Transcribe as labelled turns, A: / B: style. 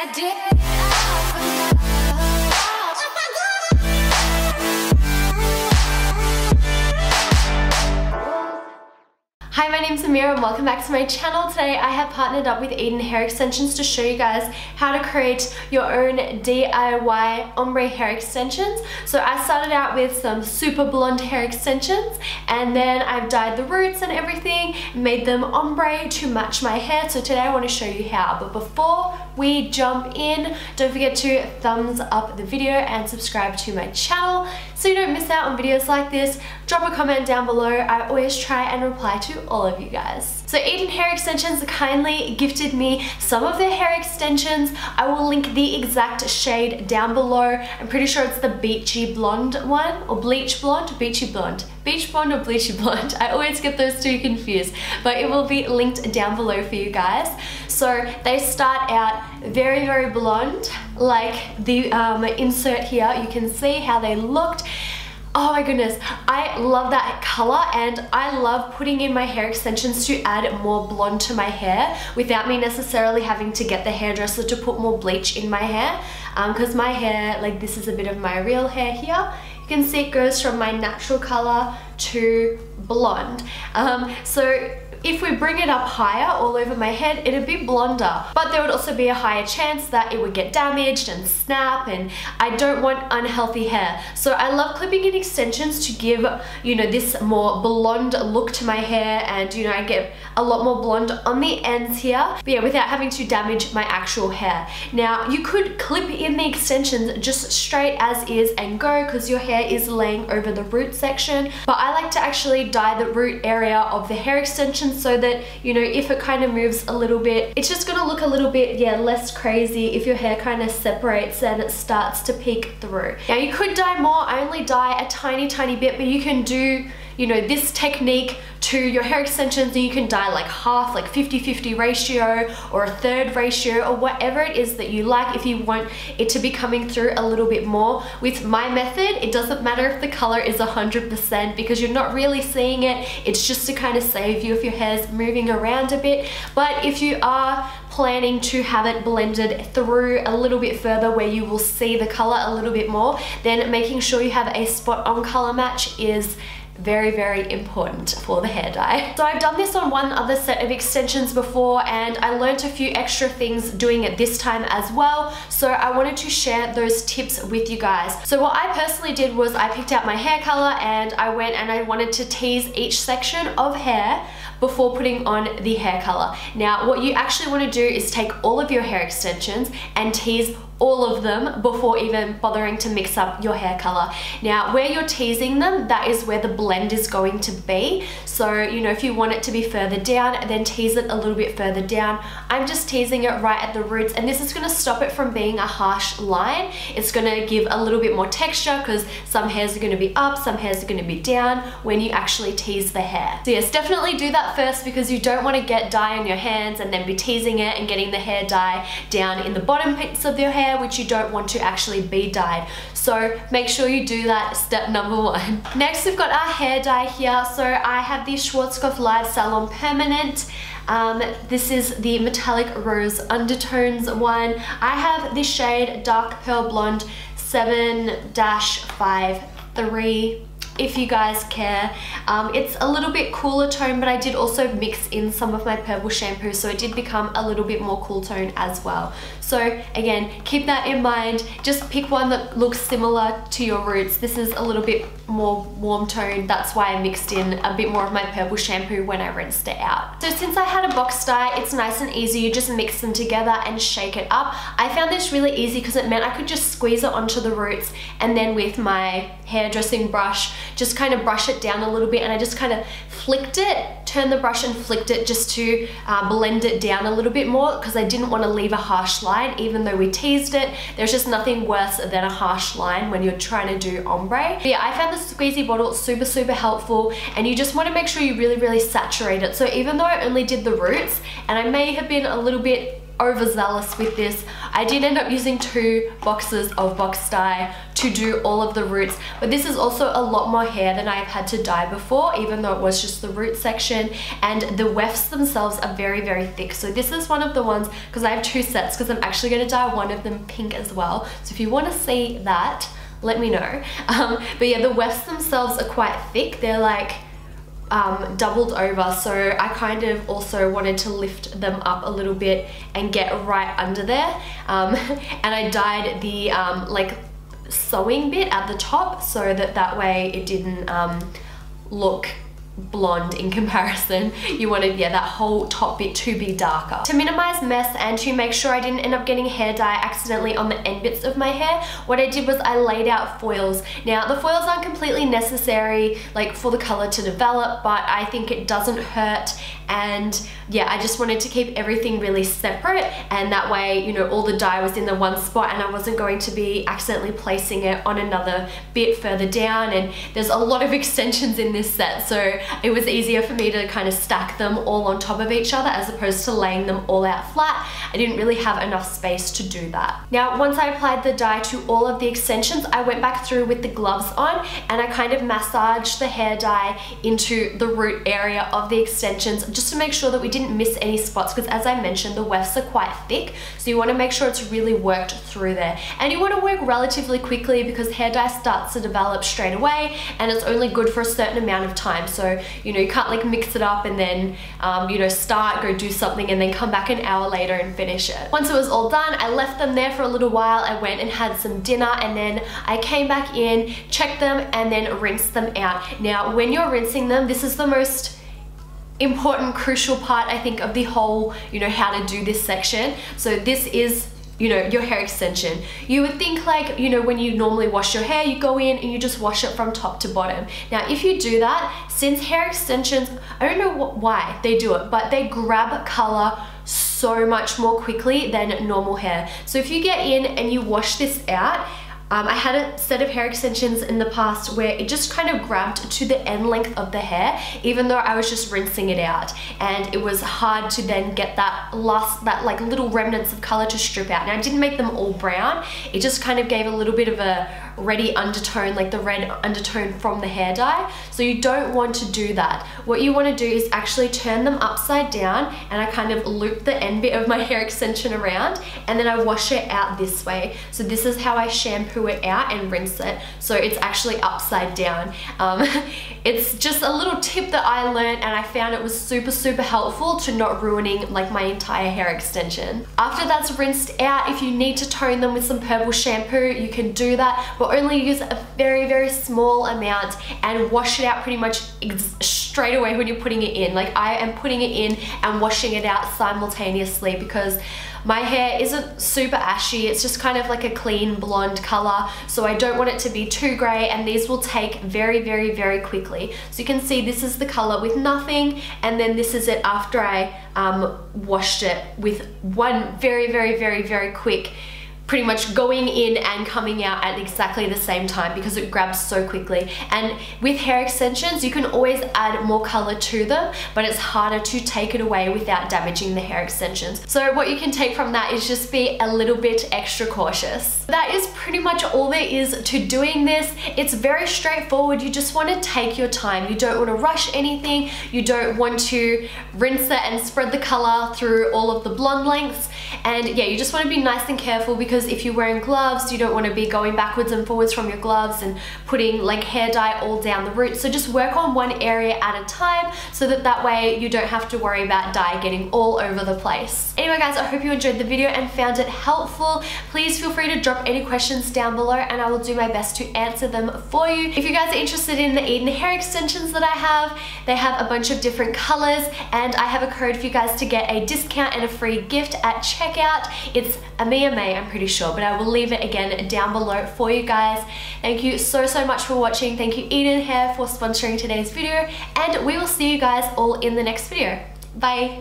A: I did. Hi, my name's Amira and welcome back to my channel. Today I have partnered up with Eden Hair Extensions to show you guys how to create your own DIY ombre hair extensions. So I started out with some super blonde hair extensions and then I've dyed the roots and everything, made them ombre to match my hair. So today I want to show you how. But before we jump in, don't forget to thumbs up the video and subscribe to my channel so you don't miss out on videos like this. Drop a comment down below. I always try and reply to all of you guys. So Eden Hair Extensions kindly gifted me some of their hair extensions. I will link the exact shade down below. I'm pretty sure it's the Beachy Blonde one, or Bleach Blonde, Beachy Blonde. Beach Blonde or Bleachy Blonde. I always get those two confused, but it will be linked down below for you guys. So they start out very, very blonde, like the insert here. You can see how they looked. Oh my goodness, I love that color and I love putting in my hair extensions to add more blonde to my hair without me necessarily having to get the hairdresser to put more bleach in my hair, because my hair, like this is a bit of my real hair here. You can see it goes from my natural color to blonde. So if we bring it up higher all over my head, it'd be blonder, but there would also be a higher chance that it would get damaged and snap, and I don't want unhealthy hair. So I love clipping in extensions to give, you know, this more blonde look to my hair, and you know, I get a lot more blonde on the ends here, but yeah, without having to damage my actual hair. Now, you could clip in the extensions just straight as is and go, because your hair is laying over the root section, but I like to actually dye the root area of the hair extension so that, you know, if it kind of moves a little bit, it's just gonna look a little bit, yeah, less crazy if your hair kind of separates and it starts to peek through. Now, you could dye more. I only dye a tiny bit, but you can do, you know, this technique to your hair extensions, and you can dye like half, like 50-50 ratio or a third ratio or whatever it is that you like if you want it to be coming through a little bit more. With my method, it doesn't matter if the color is 100% because you're not really seeing it. It's just to kind of save you if your hair's moving around a bit. But if you are planning to have it blended through a little bit further where you will see the color a little bit more, then making sure you have a spot on color match is very, very important for the hair dye. So I've done this on one other set of extensions before and I learned a few extra things doing it this time as well. So I wanted to share those tips with you guys. So what I personally did was I picked out my hair color and I went and I wanted to tease each section of hair before putting on the hair color. Now, what you actually want to do is take all of your hair extensions and tease all of them before even bothering to mix up your hair color. Now, where you're teasing them, that is where the blend is going to be. So, you know, if you want it to be further down, then tease it a little bit further down. I'm just teasing it right at the roots, and this is gonna stop it from being a harsh line. It's gonna give a little bit more texture because some hairs are gonna be up, some hairs are gonna be down when you actually tease the hair. So yes, definitely do that first because you don't wanna get dye on your hands and then be teasing it and getting the hair dye down in the bottom bits of your hair, which you don't want to actually be dyed. So make sure you do that, step number one. Next, we've got our hair dye here. So I have the Schwarzkopf Live Salon Permanent. This is the metallic rose undertones one. I have the shade Dark Pearl Blonde 7-53. If you guys care. It's a little bit cooler tone, but I did also mix in some of my purple shampoo, so it did become a little bit more cool tone as well. So again, keep that in mind. Just pick one that looks similar to your roots. This is a little bit more warm tone. That's why I mixed in a bit more of my purple shampoo when I rinsed it out. So since I had a box dye, it's nice and easy. You just mix them together and shake it up. I found this really easy because it meant I could just squeeze it onto the roots and then with my hairdressing brush, just kind of brush it down a little bit, and I just kind of flicked it, turned the brush and flicked it just to blend it down a little bit more because I didn't want to leave a harsh line even though we teased it. There's just nothing worse than a harsh line when you're trying to do ombre. But yeah, I found the squeezy bottle super helpful, and you just want to make sure you really saturate it. So even though I only did the roots and I may have been a little bit overzealous with this. I did end up using 2 boxes of box dye to do all of the roots, but this is also a lot more hair than I've had to dye before, even though it was just the root section, and the wefts themselves are very, very thick. So this is one of the ones, because I have 2 sets, because I'm actually going to dye one of them pink as well. So if you want to see that, let me know. But yeah, the wefts themselves are quite thick. They're like doubled over, so I kind of also wanted to lift them up a little bit and get right under there. And I dyed the like sewing bit at the top, so that way it didn't look blonde in comparison. You wanted, yeah, that whole top bit to be darker. To minimize mess and to make sure I didn't end up getting hair dye accidentally on the end bits of my hair, what I did was I laid out foils. Now the foils aren't completely necessary like for the color to develop, but I think it doesn't hurt, and yeah, I just wanted to keep everything really separate, and that way, you know, all the dye was in the one spot and I wasn't going to be accidentally placing it on another bit further down. And there's a lot of extensions in this set, so it was easier for me to kind of stack them all on top of each other as opposed to laying them all out flat. I didn't really have enough space to do that. Now, once I applied the dye to all of the extensions, I went back through with the gloves on and I kind of massaged the hair dye into the root area of the extensions, just to make sure that we didn't miss any spots, because as I mentioned, the wefts are quite thick, so you want to make sure it's really worked through there. And you want to work relatively quickly because hair dye starts to develop straight away and it's only good for a certain amount of time. So, you know, you can't like mix it up and then, you know, start, go do something and then come back an hour later and finish it. Once it was all done, I left them there for a little while. I went and had some dinner, and then I came back in, checked them, and then rinsed them out. Now, when you're rinsing them, this is the most important, crucial part, I think, of the whole, you know, how to do this section. So this is, you know, your hair extension. You would think like, you know, when you normally wash your hair, you go in and you just wash it from top to bottom. Now, if you do that, since hair extensions, I don't know why they do it, but they grab color so much more quickly than normal hair. So if you get in and you wash this out, I had a set of hair extensions in the past where it just kind of grabbed to the end length of the hair, even though I was just rinsing it out, and it was hard to then get that like little remnants of color to strip out. Now, I didn't make them all brown, it just kind of gave a little bit of a reddy undertone, like the red undertone from the hair dye. So you don't want to do that. What you want to do is actually turn them upside down, and I kind of loop the end bit of my hair extension around, and then I wash it out this way. So this is how I shampoo it out and rinse it, so it's actually upside down. It's just a little tip that I learned, and I found it was super helpful to not ruining like my entire hair extension. After that's rinsed out, if you need to tone them with some purple shampoo, you can do that, but only use a very small amount and wash it out pretty much straight away when you're putting it in. Like, I am putting it in and washing it out simultaneously because my hair isn't super ashy, it's just kind of like a clean blonde color, so I don't want it to be too grey, and these will take very quickly. So you can see this is the color with nothing, and then this is it after I washed it with one very quick, pretty much going in and coming out at exactly the same time because it grabs so quickly. And with hair extensions, you can always add more color to them, but it's harder to take it away without damaging the hair extensions. So what you can take from that is just be a little bit extra cautious. That is pretty much all there is to doing this. It's very straightforward. You just want to take your time. You don't want to rush anything. You don't want to rinse it and spread the color through all of the blonde lengths. And yeah, you just want to be nice and careful, because if you're wearing gloves, you don't want to be going backwards and forwards from your gloves and putting like hair dye all down the root. So just work on one area at a time, so that way you don't have to worry about dye getting all over the place. Anyway guys, I hope you enjoyed the video and found it helpful. Please feel free to drop any questions down below and I will do my best to answer them for you. If you guys are interested in the Eden hair extensions that I have, they have a bunch of different colors, and I have a code for you guys to get a discount and a free gift at checkout. It's AMIA, I'm pretty sure, but I will leave it again down below for you guys. Thank you so much for watching. Thank you Eden Hair for sponsoring today's video, and we will see you guys all in the next video. Bye!